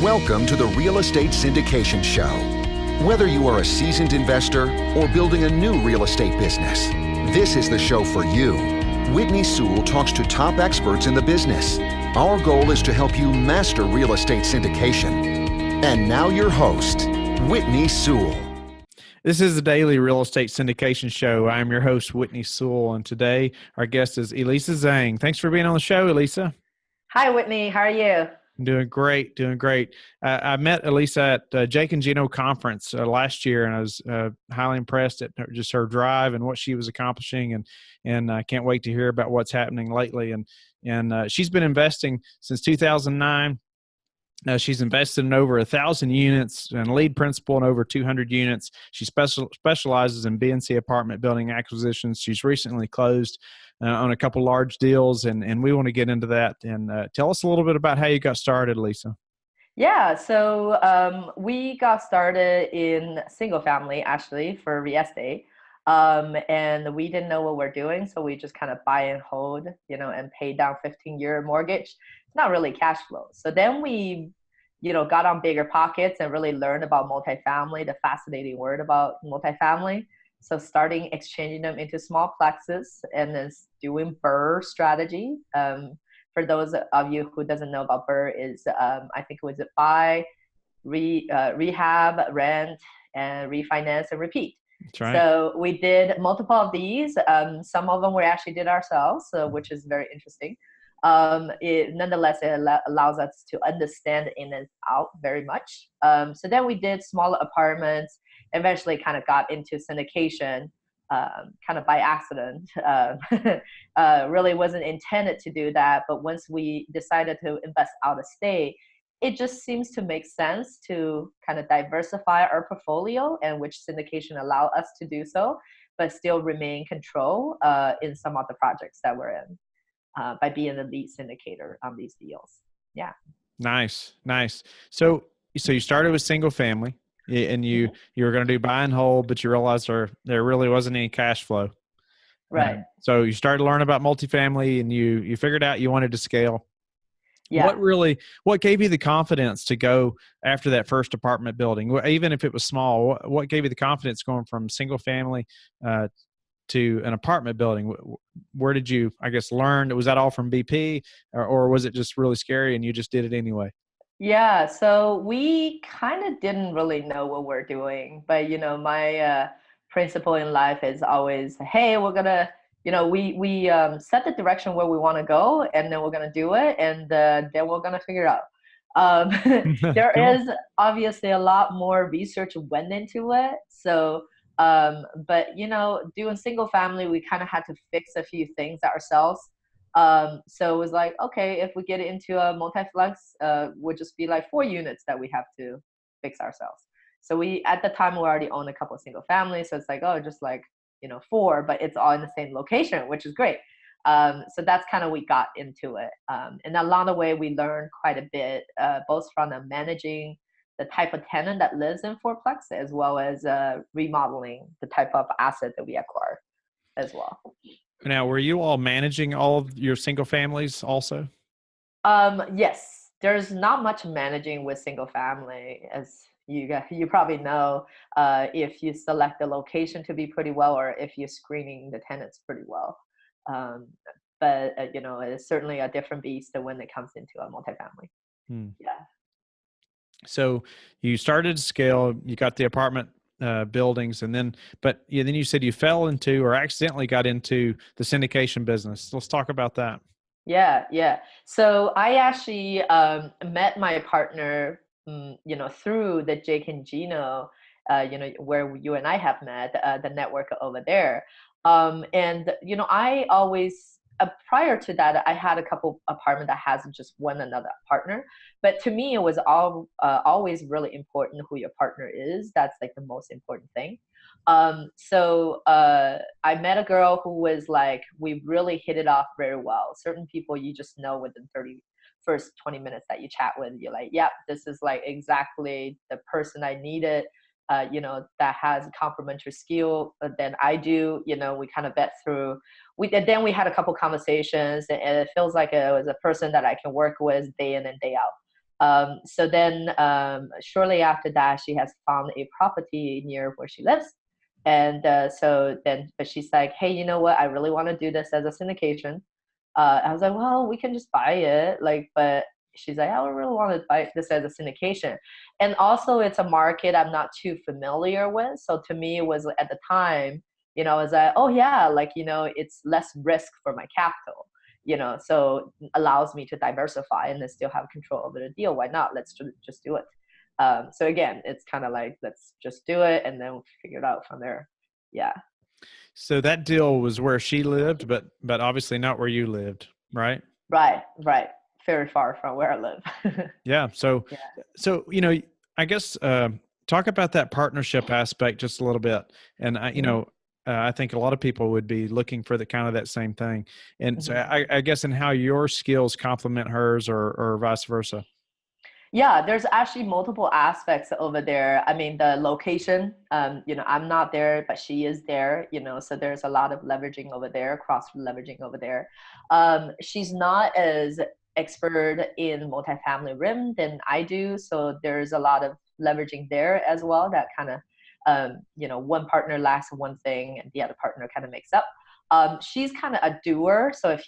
Welcome to the Real Estate Syndication Show. Whether you are a seasoned investor or building a new real estate business, this is the show for you. Whitney Sewell talks to top experts in the business. Our goal is to help you master real estate syndication. And now your host, Whitney Sewell. This is the Daily Real Estate Syndication Show. I'm your host, Whitney Sewell, and today our guest is Elisa Zhang. Thanks for being on the show, Elisa. Hi, Whitney. How are you? I'm doing great, I met Elisa at Jake and Gino conference last year, and I was highly impressed at just her drive and what she was accomplishing, and I can't wait to hear about what's happening lately. And she's been investing since 2009. She's invested in over 1,000 units and lead principal in over 200 units. She specializes in B and C apartment building acquisitions. She's recently closed on a couple large deals, and we want to get into that. And tell us a little bit about how you got started, Lisa. Yeah, so we got started in single family, actually, for real estate. And we didn't know what we're doing, so we just kind of buy and hold, and pay down 15-year mortgage. It's not really cash flow. So then we, got on bigger pockets and really learned about multifamily, the fascinating word about multifamily. So starting exchanging them into small plexes and then doing BRRRR strategy. For those of you who doesn't know about BRRRR is, I think it was buy, rehab, rent, and refinance and repeat. That's right. So we did multiple of these. Some of them we actually did ourselves, which is very interesting. Nonetheless, it allows us to understand in and out very much. So then we did smaller apartments, eventually kind of got into syndication, kind of by accident. Really wasn't intended to do that, but once we decided to invest out of state, it just seems to make sense to kind of diversify our portfolio, and which syndication allow us to do so, but still remain control in some of the projects that we're in by being the lead syndicator on these deals. Yeah. Nice. So you started with single family, and you were going to do buy and hold, but you realized there really wasn't any cash flow. Right. So you started learning about multifamily, and you figured out you wanted to scale. Yeah. What gave you the confidence to go after that first apartment building, even if it was small? What gave you the confidence going from single family to an apartment building? Where did you, learn? Was that all from BP, or was it just really scary and you just did it anyway? Yeah, so we kind of didn't really know what we're doing, but my principle in life is always, hey, we're gonna, we set the direction where we want to go, and then we're gonna do it, and then we're gonna figure it out. There is obviously a lot more research went into it, so but doing single family, we kind of had to fix a few things ourselves. So it was like, okay, if we get into a multiplex, would just be like 4 units that we have to fix ourselves. So we, at the time, we already owned a couple of single families. So it's like, oh, just like, 4, but it's all in the same location, which is great. So that's kind of, we got into it. And along the way, we learned quite a bit, both from the managing the type of tenant that lives in fourplex, as well as remodeling the type of asset that we acquire as well. Now, were you all managing all of your single families also? Yes, there's not much managing with single family, as you probably know, if you select the location to be pretty well, or if you're screening the tenants pretty well. But it's certainly a different beast when it comes into a multifamily. Yeah. So you started to scale, you got the apartment buildings, and then you said you fell into, or accidentally got into, the syndication business. Let's talk about that. Yeah. So I actually met my partner, through the Jake and Gino, where you and I have met, the network over there. And I always, prior to that, I had a couple apartment that has just one another partner. But to me, it was always really important who your partner is. That's like the most important thing. So I met a girl who was like, we really hit it off very well. Certain people you just know within first 20 minutes that you chat with, you're like, yep, this is like exactly the person I needed. That has complementary skill than I do. We kind of vet through. Then we had a couple conversations, and it feels like it was a person that I can work with day in and day out. So then shortly after that, she has found a property near where she lives. And but she's like, hey, you know what? I really want to do this as a syndication. I was like, well, we can just buy it. Like, but she's like, I don't really want to buy this as a syndication. And also it's a market I'm not too familiar with. So to me, it was at the time, I was like, oh yeah, like, it's less risk for my capital, so allows me to diversify and then still have control over the deal. Why not? Let's just do it. So again, it's kind of like, let's just do it and then we'll figure it out from there. Yeah. So that deal was where she lived, but obviously not where you lived, right? Right. Very far from where I live. Yeah. So, Yeah. so I guess talk about that partnership aspect just a little bit. And I think a lot of people would be looking for the kind of that same thing. And so I guess in how your skills complement hers or vice versa. Yeah, there's actually multiple aspects over there. I mean, the location, I'm not there, but she is there, so there's a lot of leveraging over there, cross leveraging over there. She's not as expert in multifamily rim than I do. So there's a lot of leveraging there as well. That kind of, one partner lacks one thing and the other partner kind of makes up. She's kind of a doer. So if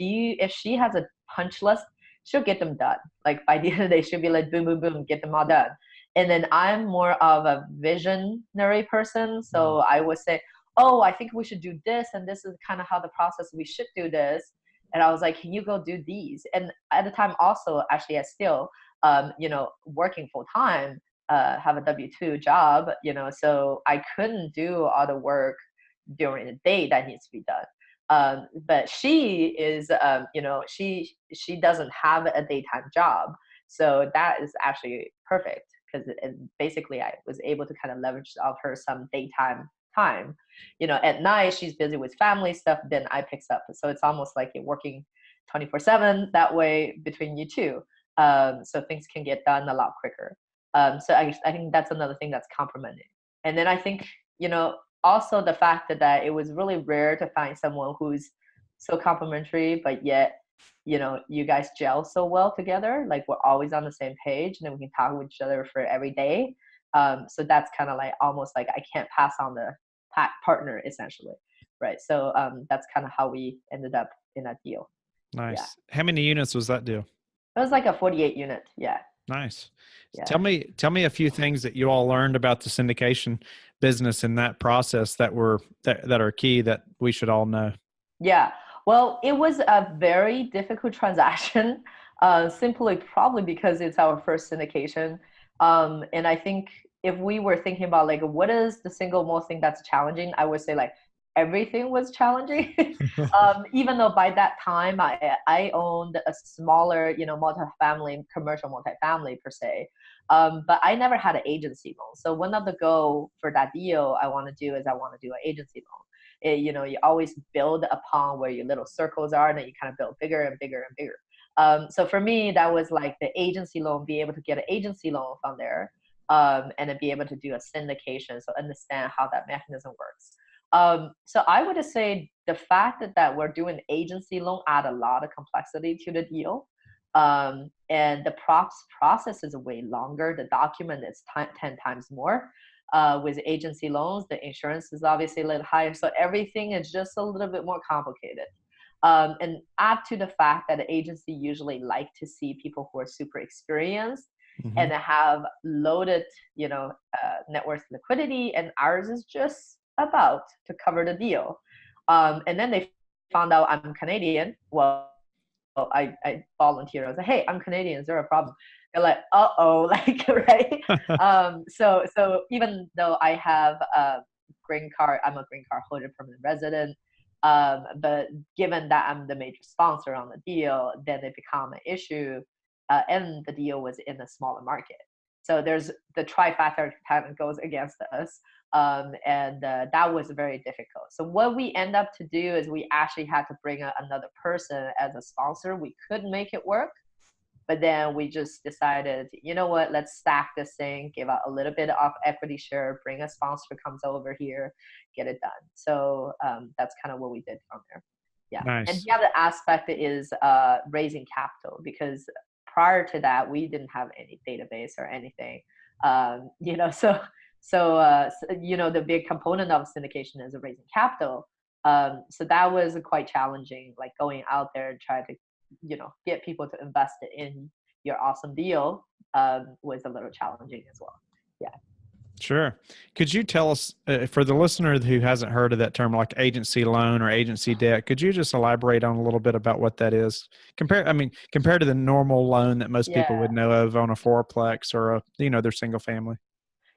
she has a punch list, she'll get them done. Like by the end of the day, she'll be like, boom, boom, boom, get them all done. And then I'm more of a visionary person. So I would say, oh, I think we should do this. And this is kind of how the process, we should do this. And I was like, can you go do these? And at the time also, actually, I still, working full time, have a W-2 job, so I couldn't do all the work during the day that needs to be done. But she is, she doesn't have a daytime job. So that is actually perfect because basically I was able to kind of leverage off her some daytime time. At night she's busy with family stuff, then I picks up. So it's almost like you're working 24/7 that way between you two. So things can get done a lot quicker. So I think that's another thing that's complementing. And then I think, also the fact that it was really rare to find someone who's so complimentary, but yet, you guys gel so well together. Like we're always on the same page and then we can talk with each other for every day. So that's kind of like almost like I can't pass on the partner essentially. Right. So that's kind of how we ended up in that deal. Nice. Yeah. How many units was that deal? It was like a 48 unit. Yeah. Nice. Yeah. Tell me a few things that you all learned about the syndication business in that process that are key that we should all know. Yeah. Well, it was a very difficult transaction, simply probably because it's our first syndication. And I think if we were thinking about like, what is the single most thing that's challenging, I would say like everything was challenging. Even though by that time I owned a smaller, commercial multifamily per se. But I never had an agency loan. So one of the goal for that deal I want to do is I want to do an agency loan. You always build upon where your little circles are, and then you kind of build bigger and bigger and bigger. So for me, that was like the agency loan, be able to get an agency loan from there, and then be able to do a syndication. So understand how that mechanism works. So I would say the fact that we're doing agency loan add a lot of complexity to the deal. And the process is way longer. The document is 10 times more. With agency loans, the insurance is obviously a little higher. So everything is just a little bit more complicated. And add to the fact that the agency usually like to see people who are super experienced and have loaded, net worth liquidity. And ours is just about to cover the deal. And then they found out I'm Canadian. Well, I volunteered. I was like, hey, I'm Canadian. Is there a problem? They're like, uh-oh, like, right? So even though I have a green card, I'm a green card holder, permanent resident. But given that I'm the major sponsor on the deal, then it became an issue. And the deal was in a smaller market. So there's the trifecta kind of goes against us. And that was very difficult. So what we end up to do is we actually had to bring another person as a sponsor. We could make it work, but then we just decided, you know what, let's stack this thing, give out a little bit of equity share, bring a sponsor comes over here, get it done. So that's kind of what we did from there. Yeah. Nice. And the other aspect is raising capital, because prior to that, we didn't have any database or anything. The big component of syndication is raising capital. So that was quite challenging, like going out there and trying to, get people to invest in your awesome deal was a little challenging as well. Yeah. Sure. Could you tell us, for the listener who hasn't heard of that term, like agency loan or agency debt, could you just elaborate on a little bit about what that is? Compared to the normal loan that most people would know of on a fourplex or their single family.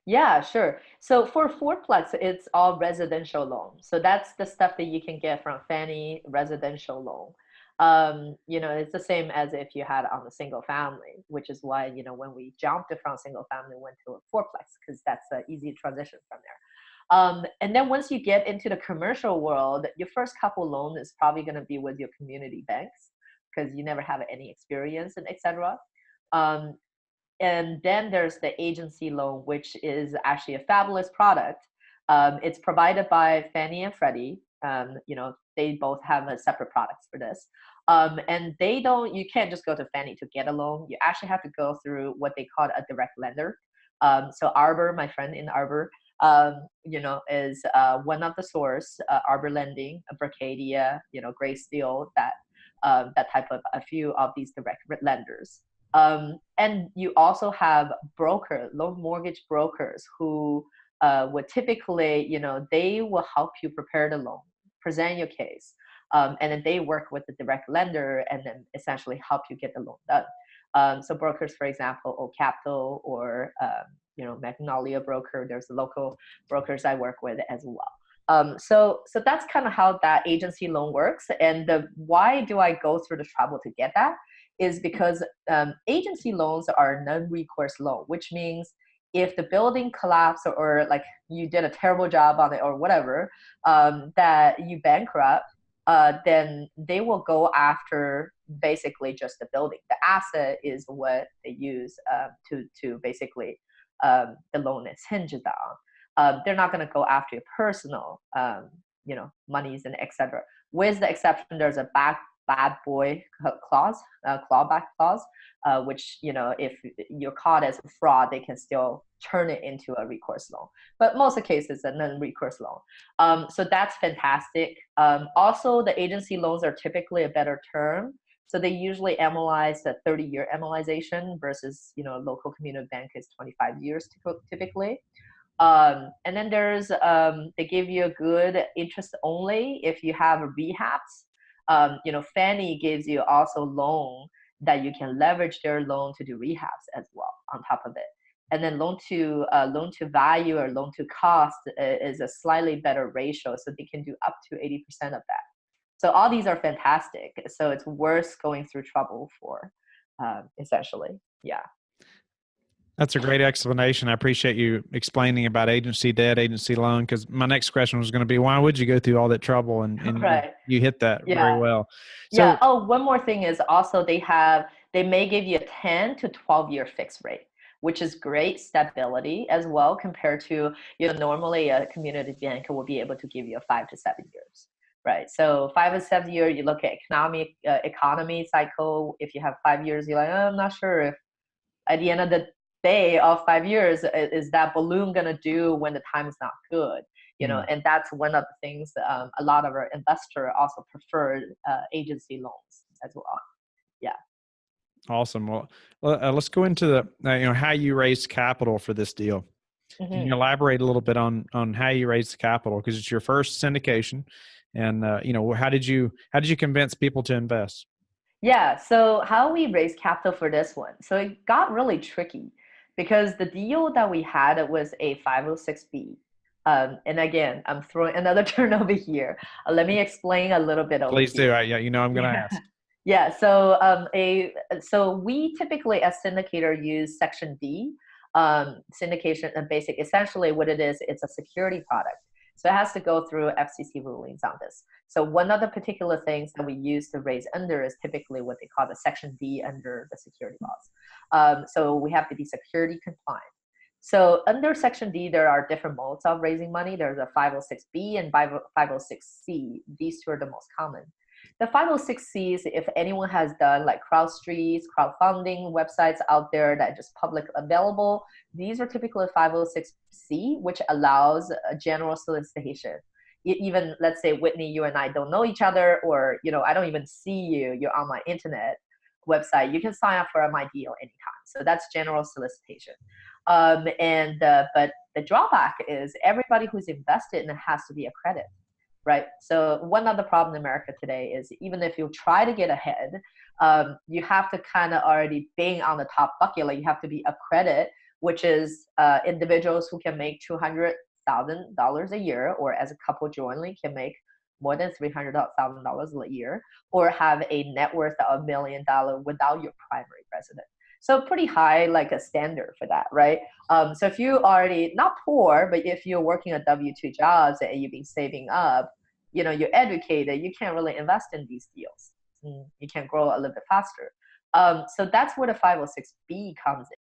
Yeah, sure. So for fourplex, it's all residential loan. So that's the stuff that you can get from Fannie residential loan. It's the same as if you had on a single family, which is why, when we jumped from single family, went to a fourplex, because that's an easy transition from there. And then once you get into the commercial world, your first couple loan is probably going to be with your community banks, because you never have any experience and etc. And then there's the agency loan, which is actually a fabulous product. It's provided by Fannie and Freddie. They both have separate products for this. And you can't just go to Fannie to get a loan. You actually have to go through what they call a direct lender. So Arbor, my friend in Arbor, is one of the source, Arbor Lending, Bracadia, Grace Steel, that type of a few of these direct lenders. And you also have loan mortgage brokers who would typically, they will help you prepare the loan, present your case, and then they work with the direct lender and then essentially help you get the loan done. So brokers, for example, Old Capital or Magnolia Broker, there's local brokers I work with as well. So that's kind of how that agency loan works. And why do I go through the trouble to get that? Is because agency loans are non-recourse loan, which means if the building collapsed or like you did a terrible job on it or whatever, that you bankrupt, then they will go after basically just the building. The asset is what they use to basically the loan is hinged on. They're not going to go after your personal, monies and etc. With the exception, there's a bad boy clause, clawback clause, which, if you're caught as a fraud, they can still turn it into a recourse loan. But most of the cases, a non-recourse loan. So that's fantastic. Also, the agency loans are typically a better term. So they usually amortize the 30-year amortization versus, local community bank is 25 years typically. And then there's, they give you a good interest only if you have rehabs. Fannie gives you also loan that you can leverage their loan to do rehabs as well on top of it. And then loan to value or loan to cost is a slightly better ratio, so they can do up to 80% of that. So all these are fantastic. So it's worth going through trouble for, essentially. Yeah. That's a great explanation. I appreciate you explaining about agency debt, agency loan, because my next question was going to be, why would you go through all that trouble? And Right. you hit that very well. So, yeah. Oh, one more thing is also they may give you a 10 to 12-year fixed rate, which is great stability as well compared to, normally a community bank will be able to give you a 5 to 7 years. Right. So 5 and 7 years, you look at economy cycle. If you have 5 years, you're like, oh, I'm not sure if at the end of the day of 5 years, is that balloon going to do when the time is not good? And that's one of the things a lot of our investors also prefer agency loans as well. Yeah. Awesome. Well, let's go into the, how you raised capital for this deal. Mm-hmm. Can you elaborate a little bit on how you raised the capital? Because it's your first syndication. And, how did you convince people to invest? Yeah. So how we raised capital for this one. So it got really tricky because the deal that we had was a 506B. And again, I'm throwing another term over here. Let me explain a little bit over Please here. do. I'm going to ask. Yeah. So we typically as syndicator use Section D, syndication and basic. Essentially, what it is, it's a security product. So it has to go through FCC rulings on this. So one of the particular things that we use to raise under is typically what they call the Section D under the security laws. So we have to be security compliant. So under Section D, there are different modes of raising money. There's a 506B and 506C. These two are the most common. the 506Cs, if anyone has done like CrowdStreets, crowdfunding websites out there that are just public available, these are typically 506C, which allows a general solicitation. Even let's say, Whitney, you and I don't know each other, or I don't even see you, you're on my internet website, you can sign up for my deal anytime. So that's general solicitation. But the drawback is everybody who's invested in it has to be accredited, right? So one other problem in America today is even if you try to get ahead, you have to kind of already being on the top bucket, like you have to be accredited, which is individuals who can make $200,000 a year, or as a couple jointly can make more than $300,000 a year, or have a net worth of $1 million without your primary residence. So pretty high, like a standard for that, right? So if you already not poor, but if you're working at W-2 jobs and you've been saving up, you're educated, you can't really invest in these deals. You can grow a little bit faster. So that's where the 506B comes in.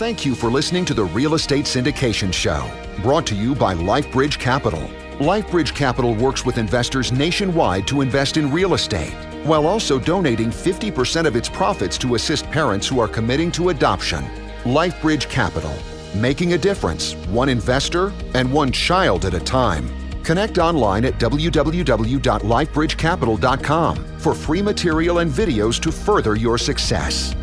Thank you for listening to the Real Estate Syndication Show, brought to you by Life Bridge Capital. Life Bridge Capital works with investors nationwide to invest in real estate, while also donating 50% of its profits to assist parents who are committing to adoption. Life Bridge Capital, making a difference, one investor and one child at a time. Connect online at www.lifebridgecapital.com for free material and videos to further your success.